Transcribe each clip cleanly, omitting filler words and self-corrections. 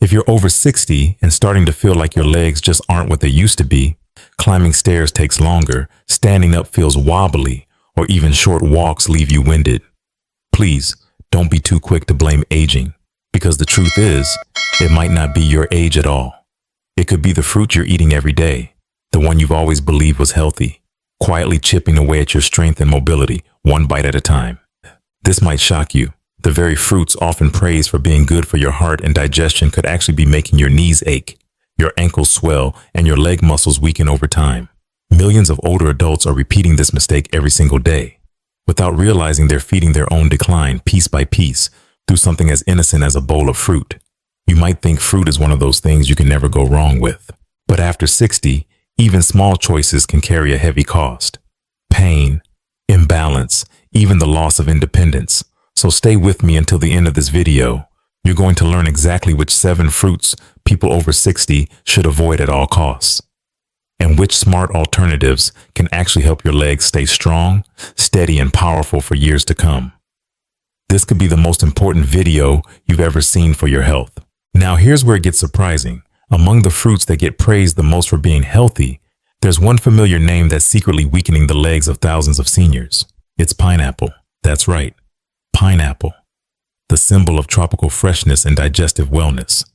If you're over 60 and starting to feel like your legs just aren't what they used to be, climbing stairs takes longer, standing up feels wobbly, or even short walks leave you winded, please don't be too quick to blame aging, because the truth is, it might not be your age at all. It could be the fruit you're eating every day, the one you've always believed was healthy, quietly chipping away at your strength and mobility, one bite at a time. This might shock you. The very fruits often praised for being good for your heart and digestion could actually be making your knees ache, your ankles swell, and your leg muscles weaken over time. Millions of older adults are repeating this mistake every single day, without realizing they're feeding their own decline piece by piece through something as innocent as a bowl of fruit. You might think fruit is one of those things you can never go wrong with, but after 60, even small choices can carry a heavy cost. Pain, imbalance, even the loss of independence. So stay with me until the end of this video. You're going to learn exactly which 7 fruits people over 60 should avoid at all costs, and which smart alternatives can actually help your legs stay strong, steady, and powerful for years to come. This could be the most important video you've ever seen for your health. Now here's where it gets surprising. Among the fruits that get praised the most for being healthy, there's one familiar name that's secretly weakening the legs of thousands of seniors. It's pineapple. That's right. Pineapple, the symbol of tropical freshness and digestive wellness.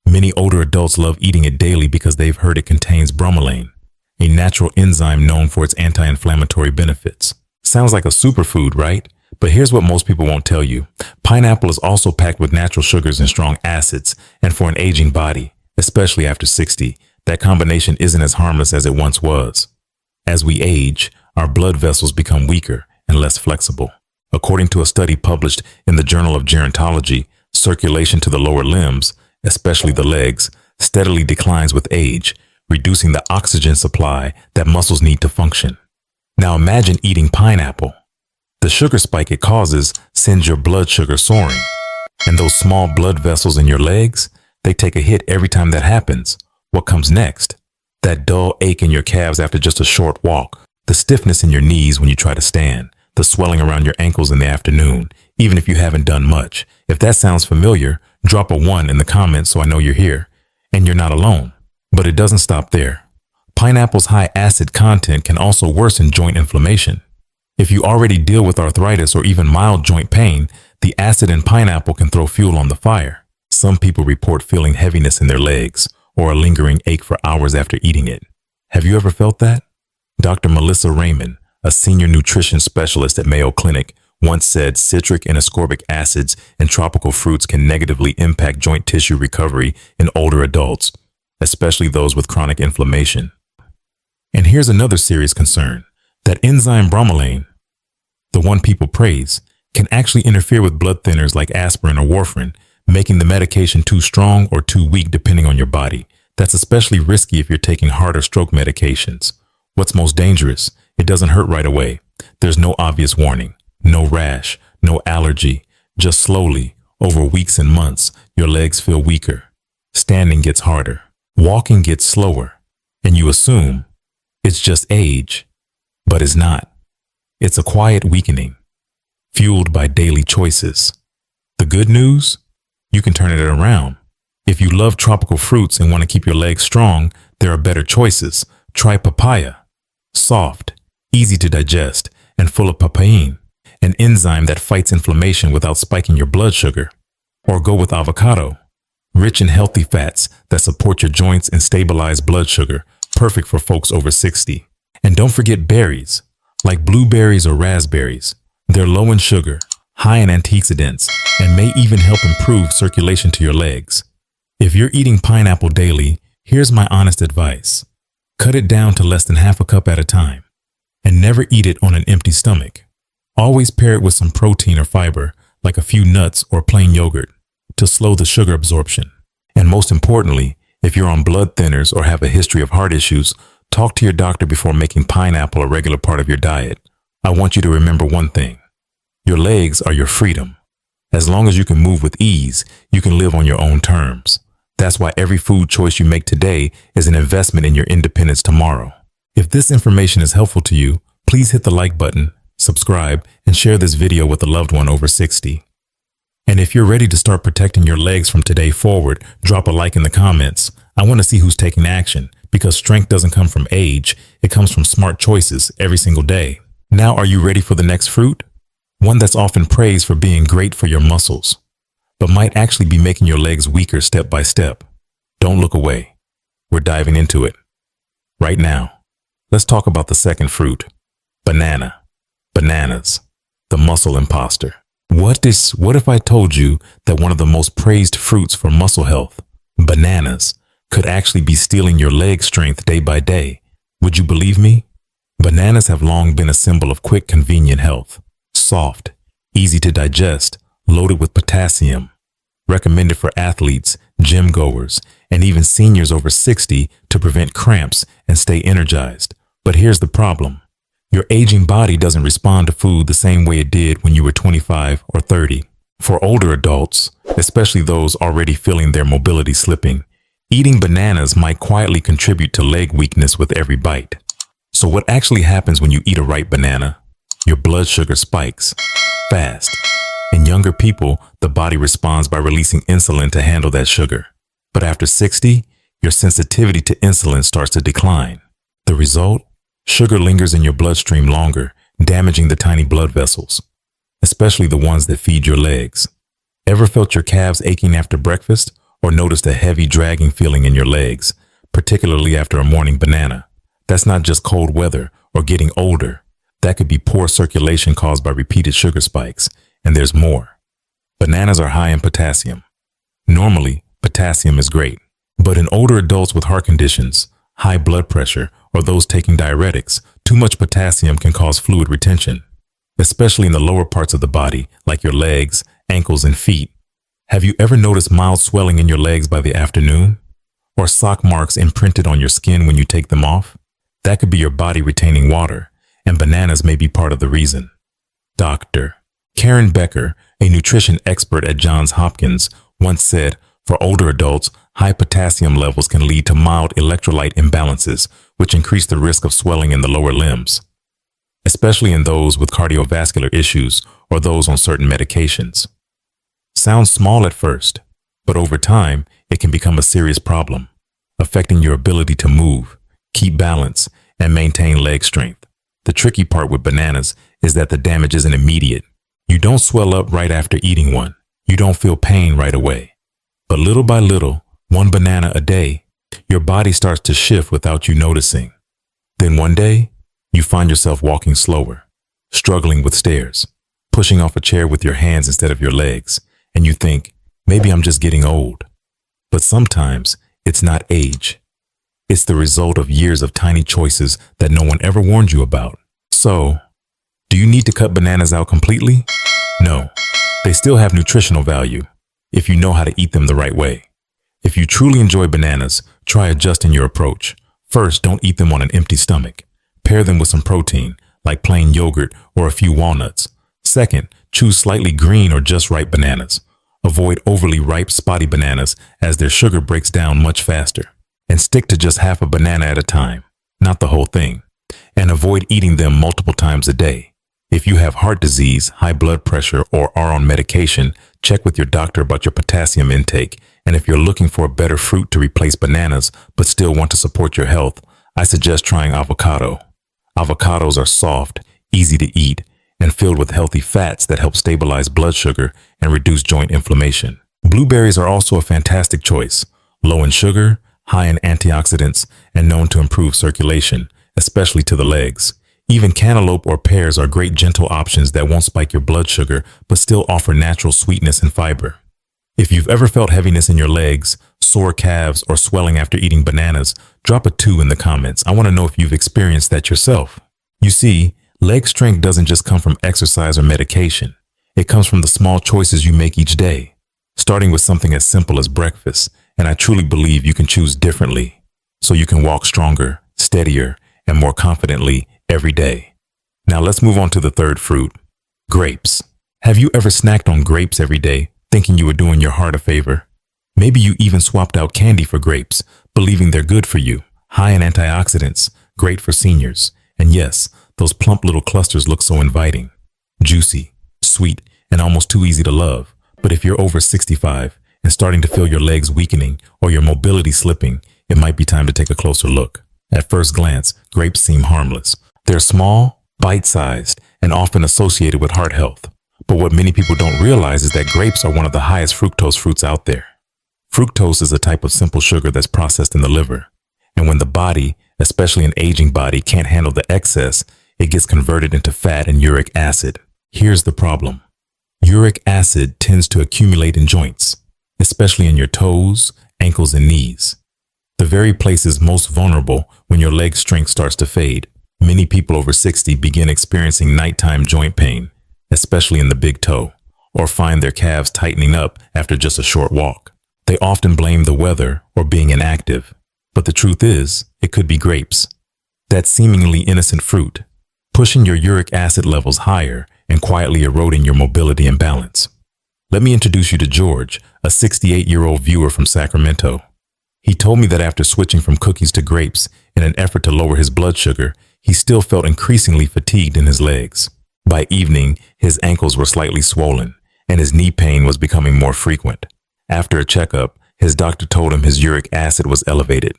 Many older adults love eating it daily because they've heard it contains bromelain, a natural enzyme known for its anti-inflammatory benefits. Sounds like a superfood, right? But here's what most people won't tell you. Pineapple is also packed with natural sugars and strong acids, and for an aging body, especially after 60, that combination isn't as harmless as it once was. As we age, our blood vessels become weaker and less flexible. According to a study published in the Journal of Gerontology, circulation to the lower limbs, especially the legs, steadily declines with age, reducing the oxygen supply that muscles need to function. Now imagine eating pineapple. The sugar spike it causes sends your blood sugar soaring, and those small blood vessels in your legs, they take a hit every time that happens. What comes next? That dull ache in your calves after just a short walk, the stiffness in your knees when you try to stand, the swelling around your ankles in the afternoon, even if you haven't done much. If that sounds familiar, drop a 1 in the comments so I know you're here. And you're not alone. But it doesn't stop there. Pineapple's high acid content can also worsen joint inflammation. If you already deal with arthritis or even mild joint pain, the acid in pineapple can throw fuel on the fire. Some people report feeling heaviness in their legs or a lingering ache for hours after eating it. Have you ever felt that? Dr. Melissa Raymond, a senior nutrition specialist at Mayo Clinic, once said citric and ascorbic acids in tropical fruits can negatively impact joint tissue recovery in older adults, especially those with chronic inflammation. And here's another serious concern. That enzyme bromelain, the one people praise, can actually interfere with blood thinners like aspirin or warfarin, making the medication too strong or too weak depending on your body. That's especially risky if you're taking heart or stroke medications. What's most dangerous? It doesn't hurt right away. There's no obvious warning, no rash, no allergy. Just slowly, over weeks and months, your legs feel weaker. Standing gets harder. Walking gets slower. And you assume it's just age. But it's not. It's a quiet weakening, fueled by daily choices. The good news? You can turn it around. If you love tropical fruits and want to keep your legs strong, there are better choices. Try papaya. Soft, easy to digest, and full of papain, an enzyme that fights inflammation without spiking your blood sugar. Or go with avocado, rich in healthy fats that support your joints and stabilize blood sugar, perfect for folks over 60. And don't forget berries, like blueberries or raspberries. They're low in sugar, high in antioxidants, and may even help improve circulation to your legs. If you're eating pineapple daily, here's my honest advice. Cut it down to less than half a cup at a time, and never eat it on an empty stomach. Always pair it with some protein or fiber, like a few nuts or plain yogurt, to slow the sugar absorption. And most importantly, if you're on blood thinners or have a history of heart issues, talk to your doctor before making pineapple a regular part of your diet. I want you to remember one thing. Your legs are your freedom. As long as you can move with ease, you can live on your own terms. That's why every food choice you make today is an investment in your independence tomorrow. If this information is helpful to you, please hit the like button, subscribe, and share this video with a loved one over 60. And if you're ready to start protecting your legs from today forward, drop a like in the comments. I want to see who's taking action, because strength doesn't come from age, it comes from smart choices every single day. Now, are you ready for the next fruit? One that's often praised for being great for your muscles, but might actually be making your legs weaker step by step. Don't look away. We're diving into it right now. Let's talk about the second fruit, banana. Bananas, the muscle imposter. What if I told you that one of the most praised fruits for muscle health, bananas, could actually be stealing your leg strength day by day? Would you believe me? Bananas have long been a symbol of quick, convenient health. Soft, easy to digest, loaded with potassium. Recommended for athletes, gym goers, and even seniors over 60 to prevent cramps and stay energized. But here's the problem. Your aging body doesn't respond to food the same way it did when you were 25 or 30. For older adults, especially those already feeling their mobility slipping, eating bananas might quietly contribute to leg weakness with every bite. So what actually happens when you eat a ripe banana? Your blood sugar spikes fast. In younger people, the body responds by releasing insulin to handle that sugar. But after 60, your sensitivity to insulin starts to decline. The result? Sugar lingers in your bloodstream longer, damaging the tiny blood vessels, especially the ones that feed your legs. Ever felt your calves aching after breakfast, or noticed a heavy dragging feeling in your legs, particularly after a morning banana? That's not just cold weather or getting older. That could be poor circulation caused by repeated sugar spikes. And there's more. Bananas are high in potassium. Normally, potassium is great, but in older adults with heart conditions, high blood pressure, or those taking diuretics, too much potassium can cause fluid retention, especially in the lower parts of the body, like your legs, ankles, and feet. Have you ever noticed mild swelling in your legs by the afternoon? Or sock marks imprinted on your skin when you take them off? That could be your body retaining water, and bananas may be part of the reason. Dr. Karen Becker, a nutrition expert at Johns Hopkins, once said, for older adults, high potassium levels can lead to mild electrolyte imbalances, which increase the risk of swelling in the lower limbs, especially in those with cardiovascular issues or those on certain medications. Sounds small at first, but over time, it can become a serious problem, affecting your ability to move, keep balance, and maintain leg strength. The tricky part with bananas is that the damage isn't immediate. You don't swell up right after eating one. You don't feel pain right away. But little by little, one banana a day, your body starts to shift without you noticing. Then one day, you find yourself walking slower, struggling with stairs, pushing off a chair with your hands instead of your legs, and you think, maybe I'm just getting old. But sometimes, it's not age. It's the result of years of tiny choices that no one ever warned you about. So, do you need to cut bananas out completely? No, they still have nutritional value if you know how to eat them the right way. If you truly enjoy bananas, try adjusting your approach. First, don't eat them on an empty stomach. Pair them with some protein, like plain yogurt or a few walnuts. Second, choose slightly green or just ripe bananas. Avoid overly ripe, spotty bananas as their sugar breaks down much faster. And stick to just half a banana at a time, not the whole thing. And avoid eating them multiple times a day. If you have heart disease, high blood pressure, or are on medication, check with your doctor about your potassium intake. And if you're looking for a better fruit to replace bananas, but still want to support your health, I suggest trying avocado. Avocados are soft, easy to eat, and filled with healthy fats that help stabilize blood sugar and reduce joint inflammation. Blueberries are also a fantastic choice, low in sugar, high in antioxidants, and known to improve circulation, especially to the legs. Even cantaloupe or pears are great gentle options that won't spike your blood sugar, but still offer natural sweetness and fiber. If you've ever felt heaviness in your legs, sore calves, or swelling after eating bananas, drop a 2 in the comments. I want to know if you've experienced that yourself. You see, leg strength doesn't just come from exercise or medication. It comes from the small choices you make each day, starting with something as simple as breakfast. And I truly believe you can choose differently so you can walk stronger, steadier, and more confidently every day. Now let's move on to the third fruit, grapes. Have you ever snacked on grapes every day, thinking you were doing your heart a favor? Maybe you even swapped out candy for grapes, believing they're good for you, high in antioxidants, great for seniors. And yes, those plump little clusters look so inviting, juicy, sweet, and almost too easy to love. But if you're over 65 and starting to feel your legs weakening or your mobility slipping, it might be time to take a closer look. At first glance, grapes seem harmless. They're small, bite-sized, and often associated with heart health. But what many people don't realize is that grapes are one of the highest fructose fruits out there. Fructose is a type of simple sugar that's processed in the liver. And when the body, especially an aging body, can't handle the excess, it gets converted into fat and uric acid. Here's the problem. Uric acid tends to accumulate in joints, especially in your toes, ankles, and knees. The very places most vulnerable when your leg strength starts to fade. Many people over 60 begin experiencing nighttime joint pain, especially in the big toe, or find their calves tightening up after just a short walk. They often blame the weather or being inactive, but the truth is, it could be grapes. That seemingly innocent fruit, pushing your uric acid levels higher and quietly eroding your mobility and balance. Let me introduce you to George, a 68-year-old viewer from Sacramento. He told me that after switching from cookies to grapes in an effort to lower his blood sugar, he still felt increasingly fatigued in his legs. By evening, his ankles were slightly swollen, and his knee pain was becoming more frequent. After a checkup, his doctor told him his uric acid was elevated,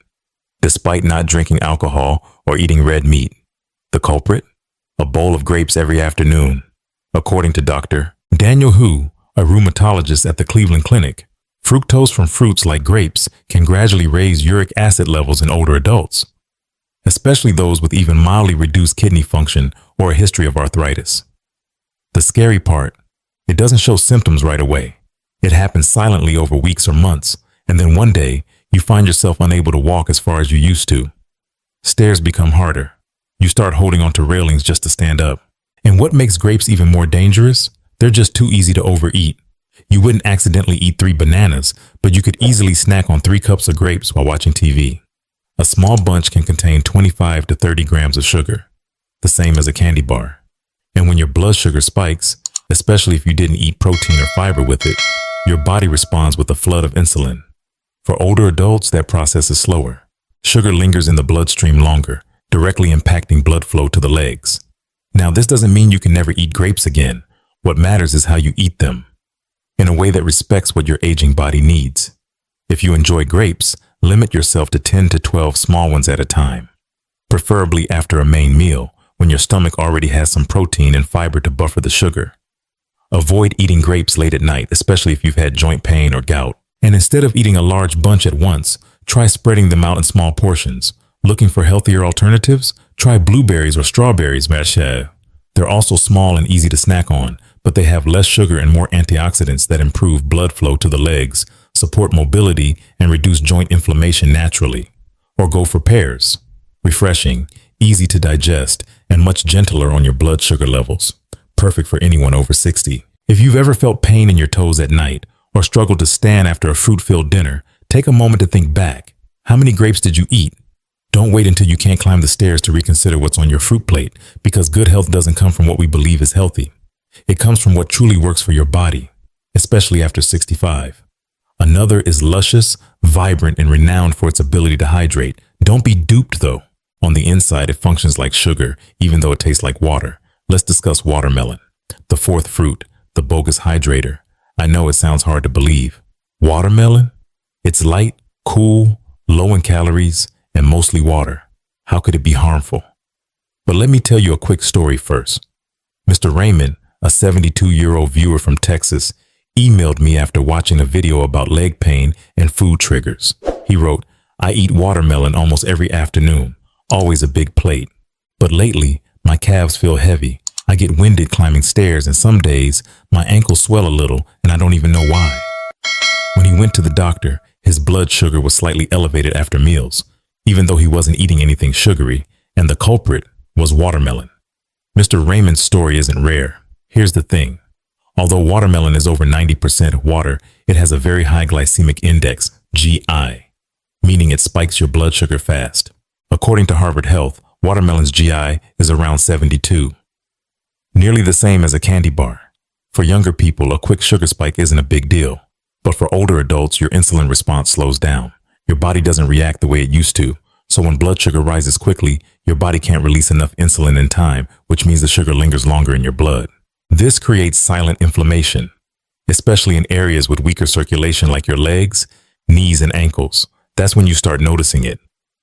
despite not drinking alcohol or eating red meat. The culprit? A bowl of grapes every afternoon. According to Dr. Daniel Hu, a rheumatologist at the Cleveland Clinic, fructose from fruits like grapes can gradually raise uric acid levels in older adults, especially those with even mildly reduced kidney function or a history of arthritis. The scary part, it doesn't show symptoms right away. It happens silently over weeks or months, and then one day, you find yourself unable to walk as far as you used to. Stairs become harder. You start holding onto railings just to stand up. And what makes grapes even more dangerous? They're just too easy to overeat. You wouldn't accidentally eat 3 bananas, but you could easily snack on 3 cups of grapes while watching TV. A small bunch can contain 25 to 30 grams of sugar, the same as a candy bar. And when your blood sugar spikes, especially if you didn't eat protein or fiber with it, your body responds with a flood of insulin. For older adults, that process is slower. Sugar lingers in the bloodstream longer, directly impacting blood flow to the legs. Now, this doesn't mean you can never eat grapes again. What matters is how you eat them, in a way that respects what your aging body needs. If you enjoy grapes, limit yourself to 10 to 12 small ones at a time, preferably after a main meal when your stomach already has some protein and fiber to buffer the sugar. Avoid eating grapes late at night, especially if you've had joint pain or gout. And instead of eating a large bunch at once, try spreading them out in small portions. Looking for healthier alternatives? Try blueberries or strawberries, ma chère. They're also small and easy to snack on, but they have less sugar and more antioxidants that improve blood flow to the legs, support mobility, and reduce joint inflammation naturally. Or go for pears. Refreshing, easy to digest, and much gentler on your blood sugar levels. Perfect for anyone over 60. If you've ever felt pain in your toes at night or struggled to stand after a fruit-filled dinner, take a moment to think back. How many grapes did you eat? Don't wait until you can't climb the stairs to reconsider what's on your fruit plate, because good health doesn't come from what we believe is healthy. It comes from what truly works for your body, especially after 65. Another is luscious, vibrant, and renowned for its ability to hydrate. Don't be duped though. On the inside, it functions like sugar, even though it tastes like water. Let's discuss watermelon, the fourth fruit, the bogus hydrator. I know it sounds hard to believe. Watermelon? It's light, cool, low in calories, and mostly water. How could it be harmful? But let me tell you a quick story first. Mr. Raymond, a 72-year-old viewer from Texas, emailed me after watching a video about leg pain and food triggers. He wrote, "I eat watermelon almost every afternoon, always a big plate. But lately, my calves feel heavy. I get winded climbing stairs, and some days my ankles swell a little and I don't even know why." When he went to the doctor, his blood sugar was slightly elevated after meals, even though he wasn't eating anything sugary, and the culprit was watermelon. Mr. Raymond's story isn't rare. Here's the thing. Although watermelon is over 90% water, it has a very high glycemic index, GI, meaning it spikes your blood sugar fast. According to Harvard Health, watermelon's GI is around 72, nearly the same as a candy bar. For younger people, a quick sugar spike isn't a big deal. But for older adults, your insulin response slows down. Your body doesn't react the way it used to. So when blood sugar rises quickly, your body can't release enough insulin in time, which means the sugar lingers longer in your blood. This creates silent inflammation, especially in areas with weaker circulation like your legs, knees, and ankles. That's when you start noticing it.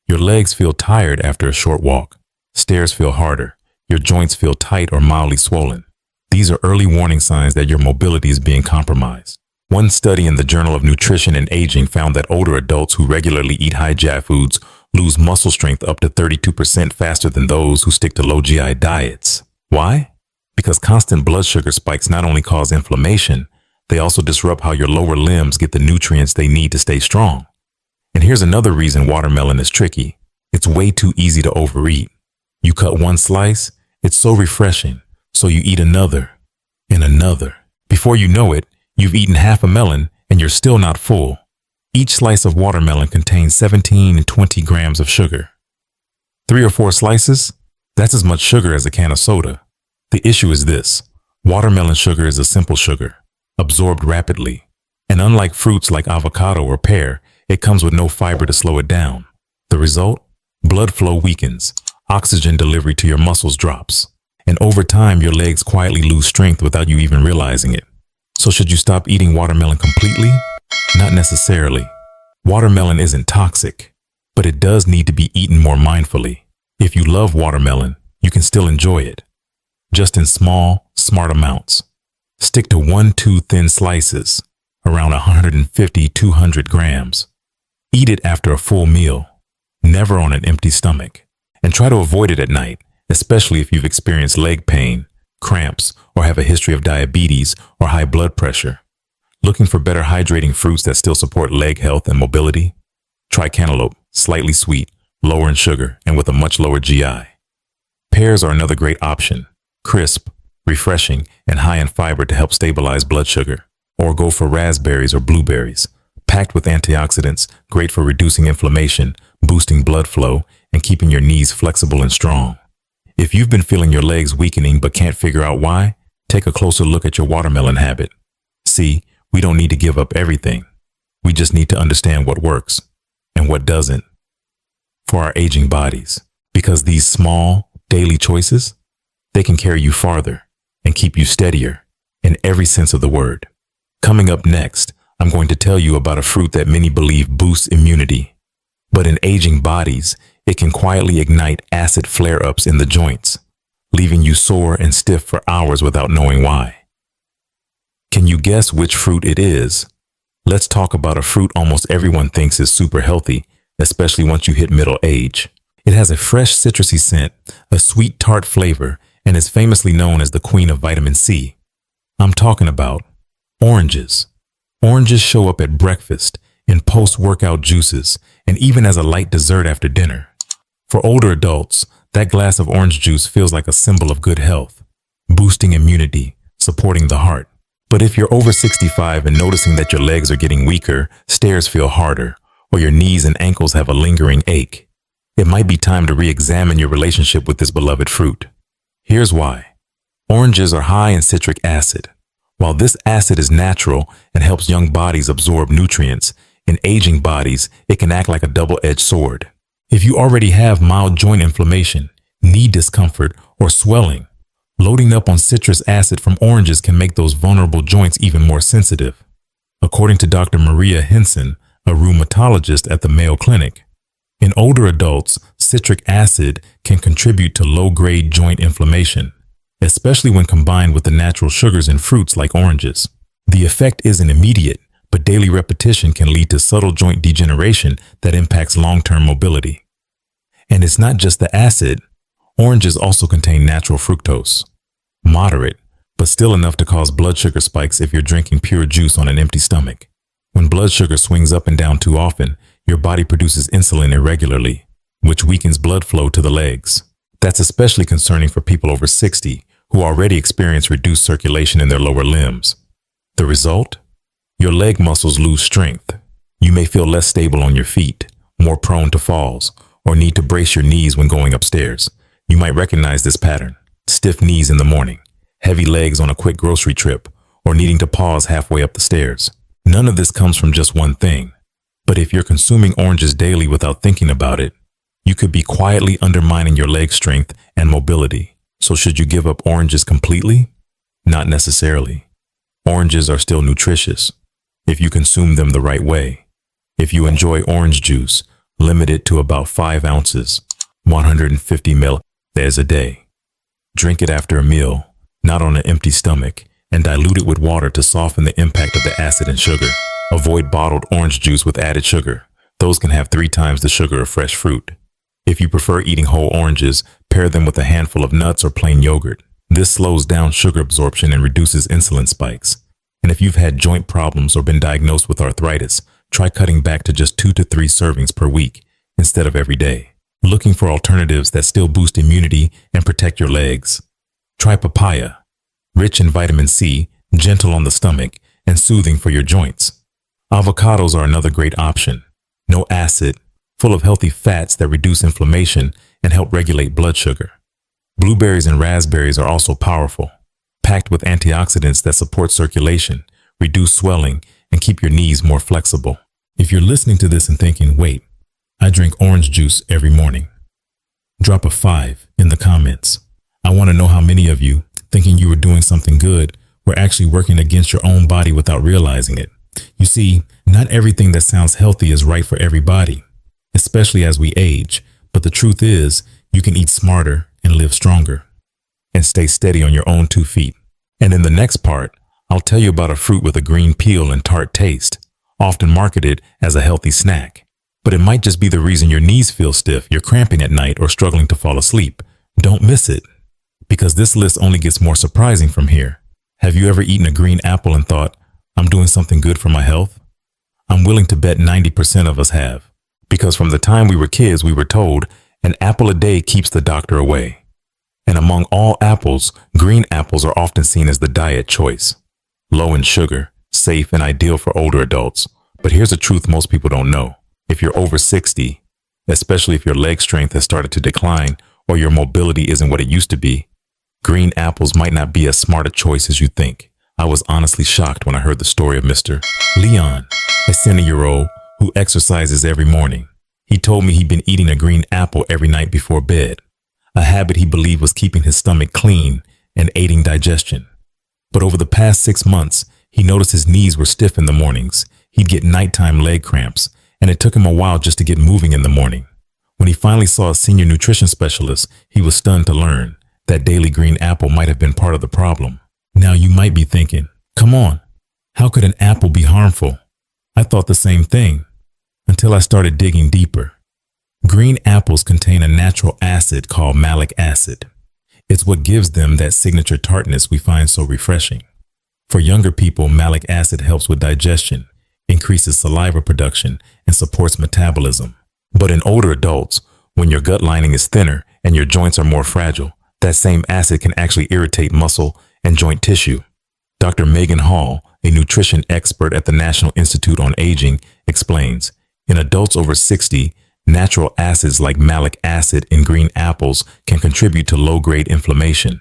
Your legs feel tired after a short walk. Stairs feel harder. Your joints feel tight or mildly swollen. These are early warning signs that your mobility is being compromised. One study in the Journal of Nutrition and Aging found that older adults who regularly eat high GI foods lose muscle strength up to 32% faster than those who stick to low GI diets. Why? Because constant blood sugar spikes not only cause inflammation, they also disrupt how your lower limbs get the nutrients they need to stay strong. And here's another reason watermelon is tricky. It's way too easy to overeat. You cut one slice, it's so refreshing, so you eat another and another. Before you know it, you've eaten half a melon and you're still not full. Each slice of watermelon contains 17 and 20 grams of sugar. 3 or 4 slices? That's as much sugar as a can of soda. The issue is this: watermelon sugar is a simple sugar, absorbed rapidly. And unlike fruits like avocado or pear, it comes with no fiber to slow it down. The result? Blood flow weakens, oxygen delivery to your muscles drops, and over time your legs quietly lose strength without you even realizing it. So should you stop eating watermelon completely? Not necessarily. Watermelon isn't toxic, but it does need to be eaten more mindfully. If you love watermelon, you can still enjoy it, just in small, smart amounts. Stick to 1-2 thin slices, around 150-200 grams. Eat it after a full meal, never on an empty stomach. And try to avoid it at night, especially if you've experienced leg pain, cramps, or have a history of diabetes or high blood pressure. Looking for better hydrating fruits that still support leg health and mobility? Try cantaloupe, slightly sweet, lower in sugar, and with a much lower GI. Pears are another great option, crisp, refreshing, and high in fiber to help stabilize blood sugar. Or go for raspberries or blueberries, packed with antioxidants, great for reducing inflammation, boosting blood flow, and keeping your knees flexible and strong. If you've been feeling your legs weakening but can't figure out why, take a closer look at your watermelon habit. See, we don't need to give up everything. We just need to understand what works and what doesn't for our aging bodies. Because these small, daily choices, they can carry you farther and keep you steadier in every sense of the word. Coming up next, I'm going to tell you about a fruit that many believe boosts immunity. But in aging bodies, it can quietly ignite acid flare-ups in the joints, leaving you sore and stiff for hours without knowing why. Can you guess which fruit it is? Let's talk about a fruit almost everyone thinks is super healthy, especially once you hit middle age. It has a fresh citrusy scent, a sweet tart flavor, and is famously known as the queen of vitamin C. I'm talking about oranges. Oranges show up at breakfast, in post-workout juices, and even as a light dessert after dinner. For older adults, that glass of orange juice feels like a symbol of good health, boosting immunity, supporting the heart. But if you're over 65 and noticing that your legs are getting weaker, stairs feel harder, or your knees and ankles have a lingering ache, it might be time to re-examine your relationship with this beloved fruit. Here's why. Oranges are high in citric acid. While this acid is natural and helps young bodies absorb nutrients, in aging bodies, it can act like a double-edged sword. If you already have mild joint inflammation, knee discomfort, or swelling, loading up on citrus acid from oranges can make those vulnerable joints even more sensitive. According to Dr. Maria Henson, a rheumatologist at the Mayo Clinic, in older adults, citric acid can contribute to low-grade joint inflammation, especially when combined with the natural sugars in fruits like oranges. The effect isn't immediate, but daily repetition can lead to subtle joint degeneration that impacts long-term mobility. And it's not just the acid. Oranges also contain natural fructose. Moderate, but still enough to cause blood sugar spikes if you're drinking pure juice on an empty stomach. When blood sugar swings up and down too often, your body produces insulin irregularly, which weakens blood flow to the legs. That's especially concerning for people over 60 who already experience reduced circulation in their lower limbs. The result? Your leg muscles lose strength. You may feel less stable on your feet, more prone to falls, or need to brace your knees when going upstairs. You might recognize this pattern: stiff knees in the morning, heavy legs on a quick grocery trip, or needing to pause halfway up the stairs. None of this comes from just one thing. But if you're consuming oranges daily without thinking about it, you could be quietly undermining your leg strength and mobility. So should you give up oranges completely? Not necessarily. Oranges are still nutritious if you consume them the right way. If you enjoy orange juice, limit it to about 5 ounces, 150 milliliters a day. Drink it after a meal, not on an empty stomach, and dilute it with water to soften the impact of the acid and sugar. Avoid bottled orange juice with added sugar. Those can have 3 times the sugar of fresh fruit. If you prefer eating whole oranges, pair them with a handful of nuts or plain yogurt. This slows down sugar absorption and reduces insulin spikes. And if you've had joint problems or been diagnosed with arthritis, try cutting back to just 2 to 3 servings per week instead of every day. Looking for alternatives that still boost immunity and protect your legs? Try papaya. Rich in vitamin C, gentle on the stomach, and soothing for your joints. Avocados are another great option. No acid, full of healthy fats that reduce inflammation and help regulate blood sugar. Blueberries and raspberries are also powerful, packed with antioxidants that support circulation, reduce swelling, and keep your knees more flexible. If you're listening to this and thinking, wait, I drink orange juice every morning, drop a 5 in the comments. I want to know how many of you, thinking you were doing something good, were actually working against your own body without realizing it. You see, not everything that sounds healthy is right for everybody, especially as we age. But the truth is, you can eat smarter and live stronger and stay steady on your own 2 feet. And in the next part, I'll tell you about a fruit with a green peel and tart taste, often marketed as a healthy snack. But it might just be the reason your knees feel stiff, you're cramping at night, or struggling to fall asleep. Don't miss it, because this list only gets more surprising from here. Have you ever eaten a green apple and thought, I'm doing something good for my health? I'm willing to bet 90% of us have, because from the time we were kids, we were told an apple a day keeps the doctor away. And among all apples, green apples are often seen as the diet choice. Low in sugar, safe and ideal for older adults. But here's a truth most people don't know. If you're over 60, especially if your leg strength has started to decline or your mobility isn't what it used to be, green apples might not be as smart a choice as you think. I was honestly shocked when I heard the story of Mr. Leon, a 70-year-old who exercises every morning. He told me he'd been eating a green apple every night before bed, a habit he believed was keeping his stomach clean and aiding digestion. But over the past 6 months, he noticed his knees were stiff in the mornings. He'd get nighttime leg cramps, and it took him a while just to get moving in the morning. When he finally saw a senior nutrition specialist, he was stunned to learn that daily green apple might have been part of the problem. Now you might be thinking, come on, how could an apple be harmful? I thought the same thing until I started digging deeper. Green apples contain a natural acid called malic acid. It's what gives them that signature tartness we find so refreshing. For younger people, malic acid helps with digestion, increases saliva production, and supports metabolism. But in older adults, when your gut lining is thinner and your joints are more fragile, that same acid can actually irritate muscle and joint tissue. Dr. Megan Hall, a nutrition expert at the National Institute on Aging, explains, in adults over 60, natural acids like malic acid in green apples can contribute to low-grade inflammation,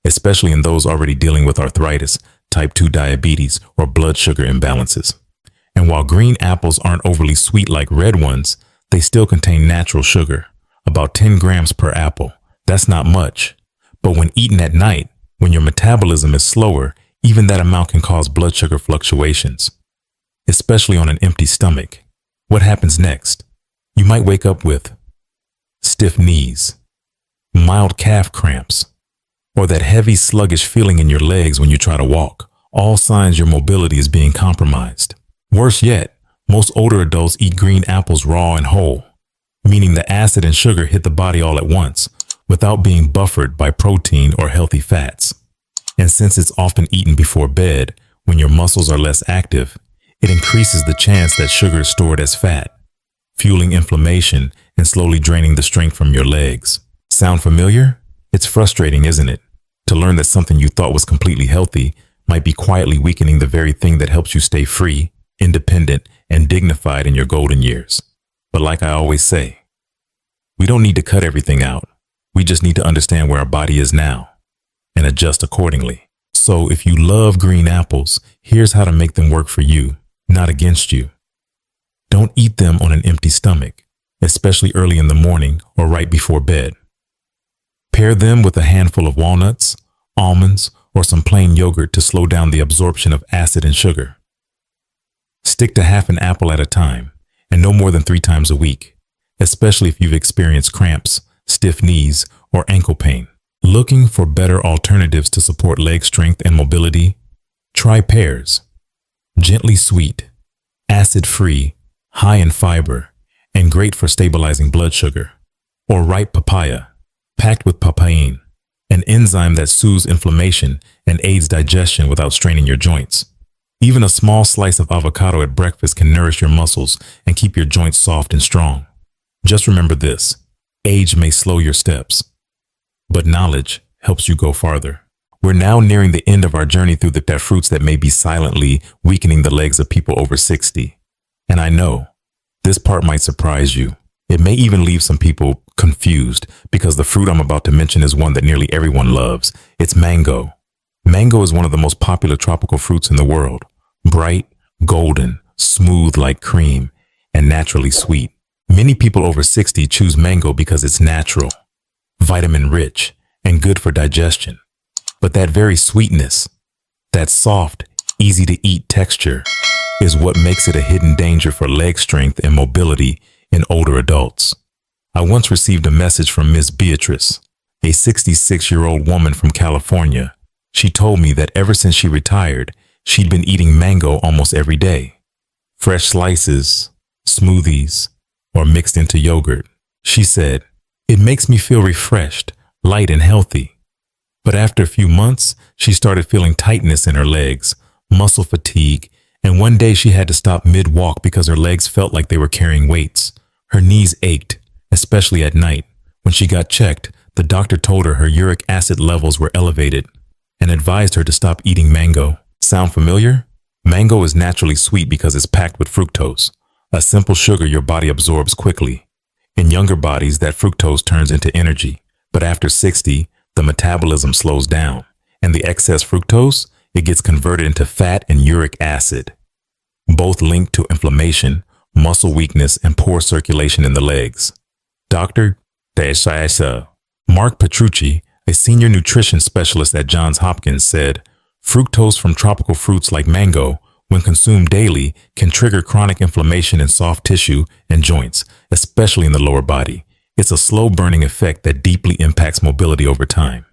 especially in those already dealing with arthritis, type 2 diabetes, or blood sugar imbalances. And while green apples aren't overly sweet like red ones, they still contain natural sugar, about 10 grams per apple. That's not much. But when eaten at night, when your metabolism is slower, even that amount can cause blood sugar fluctuations, especially on an empty stomach. What happens next? You might wake up with stiff knees, mild calf cramps, or that heavy, sluggish feeling in your legs when you try to walk. All signs your mobility is being compromised. Worse yet, most older adults eat green apples raw and whole, meaning the acid and sugar hit the body all at once, without being buffered by protein or healthy fats. And since it's often eaten before bed, when your muscles are less active, it increases the chance that sugar is stored as fat, fueling inflammation and slowly draining the strength from your legs. Sound familiar? It's frustrating, isn't it? To learn that something you thought was completely healthy might be quietly weakening the very thing that helps you stay free, independent, and dignified in your golden years. But like I always say, we don't need to cut everything out. We just need to understand where our body is now and adjust accordingly. So if you love green apples, here's how to make them work for you, not against you. Don't eat them on an empty stomach, especially early in the morning or right before bed. Pair them with a handful of walnuts, almonds, or some plain yogurt to slow down the absorption of acid and sugar. Stick to half an apple at a time, and no more than 3 times a week, especially if you've experienced cramps, stiff knees, or ankle pain. Looking for better alternatives to support leg strength and mobility? Try pears. Gently sweet, acid-free, high in fiber, and great for stabilizing blood sugar. Or ripe papaya, packed with papain, an enzyme that soothes inflammation and aids digestion without straining your joints. Even a small slice of avocado at breakfast can nourish your muscles and keep your joints soft and strong. Just remember this: age may slow your steps, but knowledge helps you go farther. We're now nearing the end of our journey through the fruits that may be silently weakening the legs of people over 60. And I know this part might surprise you. It may even leave some people confused because the fruit I'm about to mention is one that nearly everyone loves. It's mango. Mango is one of the most popular tropical fruits in the world. Bright, golden, smooth like cream, and naturally sweet. Many people over 60 choose mango because it's natural, vitamin rich, and good for digestion. But that very sweetness, that soft, easy to eat texture, is what makes it a hidden danger for leg strength and mobility in older adults. I once received a message from Miss Beatrice, a 66-year-old woman from California. She told me that ever since she retired, she'd been eating mango almost every day. Fresh slices, smoothies, or mixed into yogurt. She said, "It makes me feel refreshed, light, and healthy." But after a few months, she started feeling tightness in her legs, muscle fatigue, and one day she had to stop mid-walk because her legs felt like they were carrying weights. Her knees ached, especially at night. When she got checked, the doctor told her uric acid levels were elevated and advised her to stop eating mango. Sound familiar? Mango is naturally sweet because it's packed with fructose, a simple sugar your body absorbs quickly. In younger bodies, that fructose turns into energy, but after 60, the metabolism slows down, and the excess fructose, it gets converted into fat and uric acid, both linked to inflammation, muscle weakness, and poor circulation in the legs. Dr. Mark Petrucci, a senior nutrition specialist at Johns Hopkins, said, "Fructose from tropical fruits like mango, when consumed daily, can trigger chronic inflammation in soft tissue and joints, especially in the lower body. It's a slow-burning effect that deeply impacts mobility over time."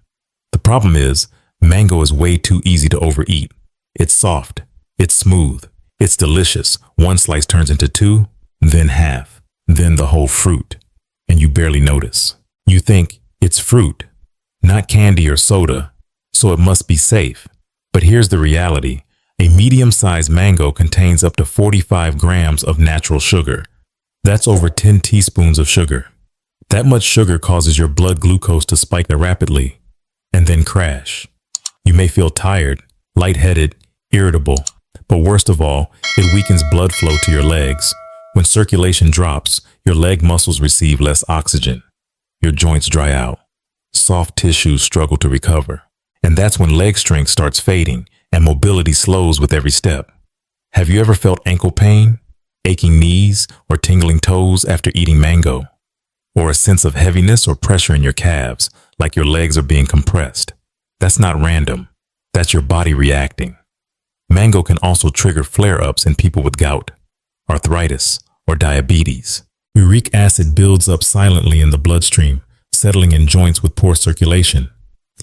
The problem is, mango is way too easy to overeat. It's soft, it's smooth, it's delicious. One slice turns into 2, then half, then the whole fruit, and you barely notice. You think it's fruit, not candy or soda, so it must be safe. But here's the reality. A medium-sized mango contains up to 45 grams of natural sugar. That's over 10 teaspoons of sugar. That much sugar causes your blood glucose to spike rapidly and then crash. You may feel tired, lightheaded, irritable, but worst of all, it weakens blood flow to your legs. When circulation drops, your leg muscles receive less oxygen. Your joints dry out. Soft tissues struggle to recover. And that's when leg strength starts fading and mobility slows with every step. Have you ever felt ankle pain, aching knees, or tingling toes after eating mango? Or a sense of heaviness or pressure in your calves, like your legs are being compressed? That's not random. That's your body reacting. Mango can also trigger flare-ups in people with gout, arthritis, or diabetes. Uric acid builds up silently in the bloodstream, settling in joints with poor circulation,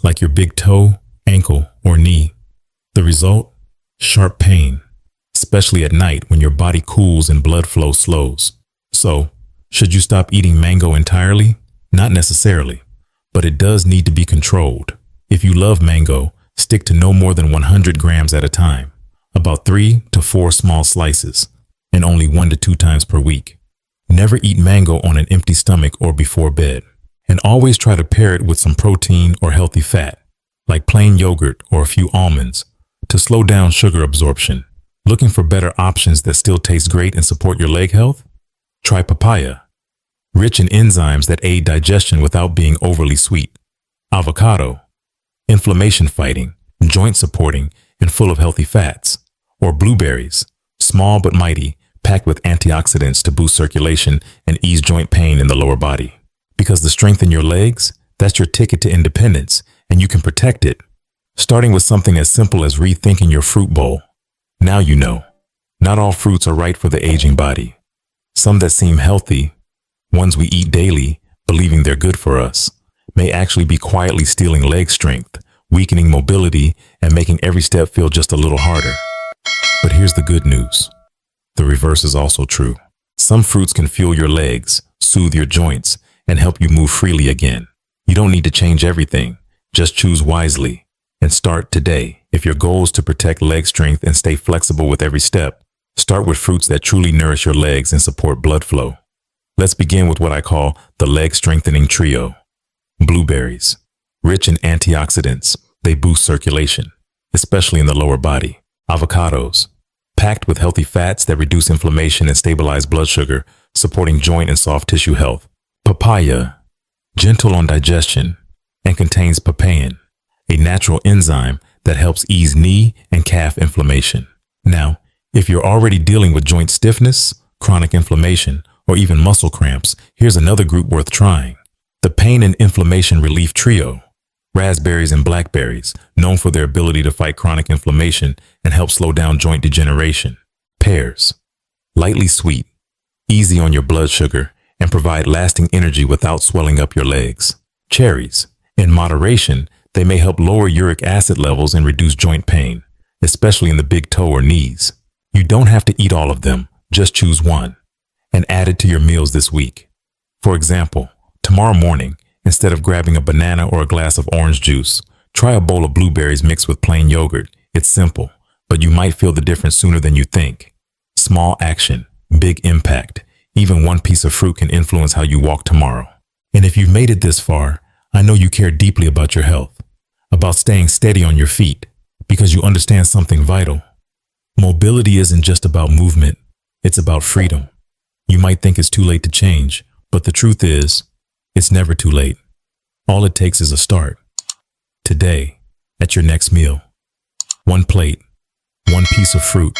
like your big toe, ankle, or knee. The result? Sharp pain, especially at night when your body cools and blood flow slows. So, should you stop eating mango entirely? Not necessarily, but it does need to be controlled. If you love mango, stick to no more than 100 grams at a time, about 3 to 4 small slices, and only 1 to 2 times per week. Never eat mango on an empty stomach or before bed. And always try to pair it with some protein or healthy fat, like plain yogurt or a few almonds, to slow down sugar absorption. Looking for better options that still taste great and support your leg health? Try papaya, rich in enzymes that aid digestion without being overly sweet. Avocado, inflammation fighting, joint supporting, and full of healthy fats. Or blueberries, small but mighty, packed with antioxidants to boost circulation and ease joint pain in the lower body. Because the strength in your legs, that's your ticket to independence, and you can protect it. starting with something as simple as rethinking your fruit bowl. Now you know, not all fruits are right for the aging body. Some that seem healthy, ones we eat daily, believing they're good for us, may actually be quietly stealing leg strength, weakening mobility, and making every step feel just a little harder. But here's the good news. The reverse is also true. Some fruits can fuel your legs, soothe your joints, and help you move freely again. You don't need to change everything. Just choose wisely and start today. If your goal is to protect leg strength and stay flexible with every step, start with fruits that truly nourish your legs and support blood flow. Let's begin with what I call the leg strengthening trio. Blueberries. Rich in antioxidants, they boost circulation, especially in the lower body. Avocados. Packed with healthy fats that reduce inflammation and stabilize blood sugar, supporting joint and soft tissue health. Papaya. Gentle on digestion and contains papain, a natural enzyme that helps ease knee and calf inflammation. Now, if you're already dealing with joint stiffness, chronic inflammation, or even muscle cramps, here's another group worth trying. The pain and inflammation relief trio. Raspberries and blackberries, known for their ability to fight chronic inflammation and help slow down joint degeneration. Pears. Lightly sweet, easy on your blood sugar, and provide lasting energy without swelling up your legs. Cherries. In moderation, they may help lower uric acid levels and reduce joint pain, especially in the big toe or knees. You don't have to eat all of them, just choose one and add it to your meals this week. For example, tomorrow morning, instead of grabbing a banana or a glass of orange juice, try a bowl of blueberries mixed with plain yogurt. It's simple, but you might feel the difference sooner than you think. Small action, big impact. Even one piece of fruit can influence how you walk tomorrow. And if you've made it this far, I know you care deeply about your health, about staying steady on your feet, because you understand something vital. Mobility isn't just about movement, it's about freedom. You might think it's too late to change, but the truth is, it's never too late. All it takes is a start. Today, at your next meal. One plate, one piece of fruit,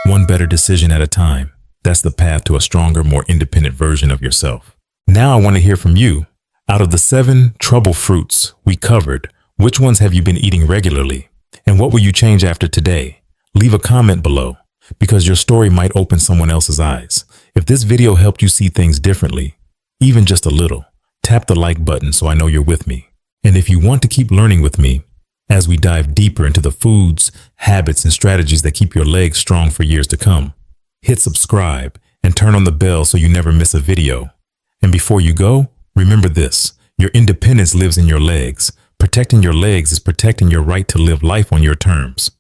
one better decision at a time. That's the path to a stronger, more independent version of yourself. Now I want to hear from you. Out of the 7 trouble fruits we covered, which ones have you been eating regularly? And what will you change after today? Leave a comment below, because your story might open someone else's eyes. If this video helped you see things differently, even just a little, tap the like button so I know you're with me. And if you want to keep learning with me, as we dive deeper into the foods, habits, and strategies that keep your legs strong for years to come, hit subscribe and turn on the bell so you never miss a video. And before you go, remember this: your independence lives in your legs. Protecting your legs is protecting your right to live life on your terms.